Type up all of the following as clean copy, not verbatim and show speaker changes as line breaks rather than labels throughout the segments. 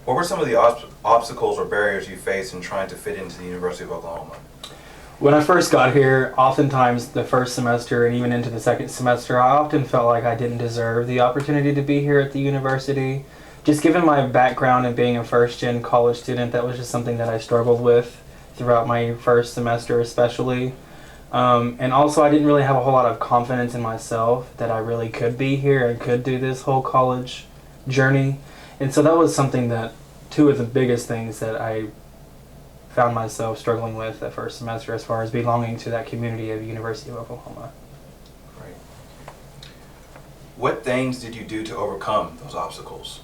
What were some of the obstacles or barriers you faced in trying to fit into the University of Oklahoma?
When I first got here, oftentimes the first semester and even into the second semester, I often felt like I didn't deserve the opportunity to be here at the university. Just given my background and being a first-gen college student, that was just something that I struggled with throughout my first semester especially. And also I didn't really have a whole lot of confidence in myself that I really could be here and could do this whole college journey. And so that was something that, two of the biggest things that I found myself struggling with that first semester as far as belonging to that community of University of Oklahoma.
Right. What things did you do to overcome those obstacles?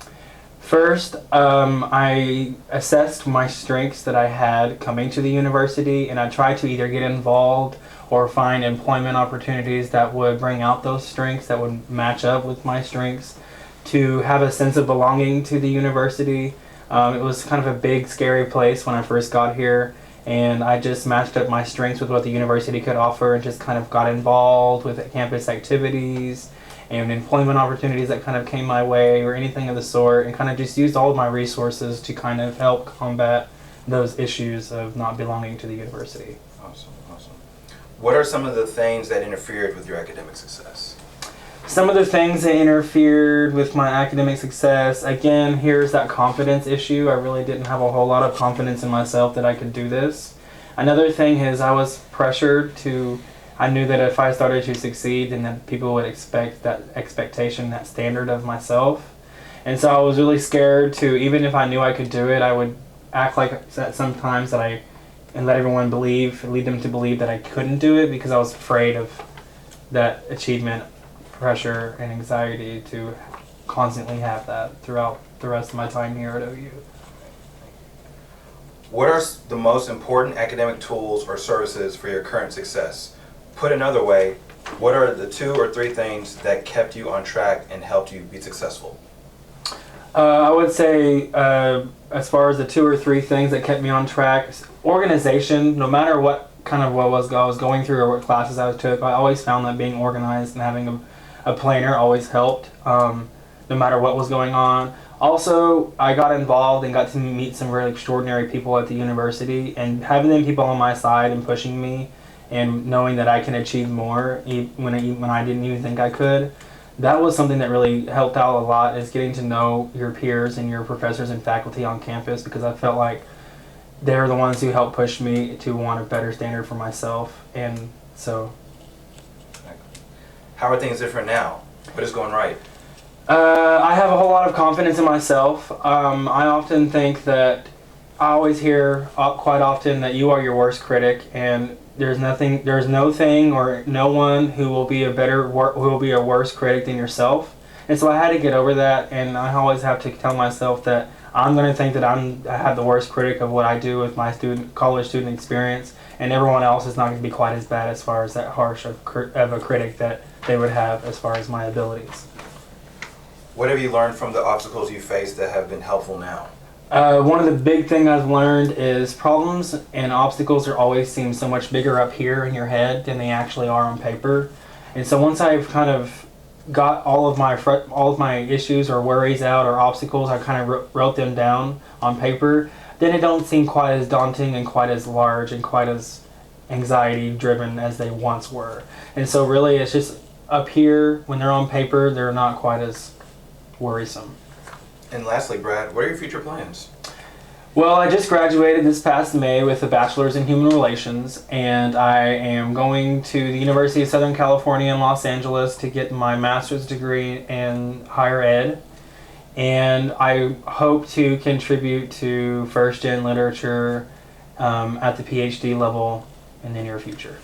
First, I assessed my strengths that I had coming to the university, and I tried to either get involved or find employment opportunities that would bring out those strengths, that would match up with my strengths, to have a sense of belonging to the university. It was kind of a big, scary place when I first got here, and I just matched up my strengths with what the university could offer and just kind of got involved with campus activities and employment opportunities that kind of came my way or anything of the sort, and kind of just used all of my resources to kind of help combat those issues of not belonging to the university.
Awesome, awesome. What are some of the things that interfered with your academic success?
Some of the things that interfered with my academic success, again, here's that confidence issue. I really didn't have a whole lot of confidence in myself that I could do this. Another thing is I was pressured to, I knew that if I started to succeed, then that people would expect that expectation, that standard of myself. And so I was really scared to, even if I knew I could do it, I would act like that sometimes and let everyone lead them to believe that I couldn't do it because I was afraid of that achievement pressure and anxiety to constantly have that throughout the rest of my time here at OU.
What are the most important academic tools or services for your current success? Put another way, what are the 2 or 3 things that kept you on track and helped you be successful?
I would say, as far as the 2 or 3 things that kept me on track, organization. No matter what I was going through or what classes I took, I always found that being organized and having a planner always helped, no matter what was going on. Also, I got involved and got to meet some really extraordinary people at the university, and having them people on my side and pushing me and knowing that I can achieve more when I didn't even think I could. That was something that really helped out a lot, is getting to know your peers and your professors and faculty on campus, because I felt like they're the ones who helped push me to want a better standard for myself. And so...
How are things different now? What is going right?
I have a whole lot of confidence in myself. I often think that I always hear quite often that you are your worst critic, and there's no thing or no one who will be a worse critic than yourself. And so I had to get over that, and I always have to tell myself that I'm going to think that I have the worst critic of what I do with my college student experience, and everyone else is not going to be quite as bad as far as that harsh of a critic that they would have as far as my abilities.
What have you learned from the obstacles you faced that have been helpful now?
One of the big things I've learned is problems and obstacles always seem so much bigger up here in your head than they actually are on paper. And so once I've kind of got all of my issues or worries out or obstacles, I kind of wrote them down on paper, then it don't seem quite as daunting and quite as large and quite as anxiety driven as they once were. And so really it's just up here, when they're on paper, they're not quite as worrisome.
And lastly, Brad, what are your future plans?
Well, I just graduated this past May with a bachelor's in human relations, and I am going to the University of Southern California in Los Angeles to get my master's degree in higher ed. And I hope to contribute to first-gen literature at the PhD level in the near future.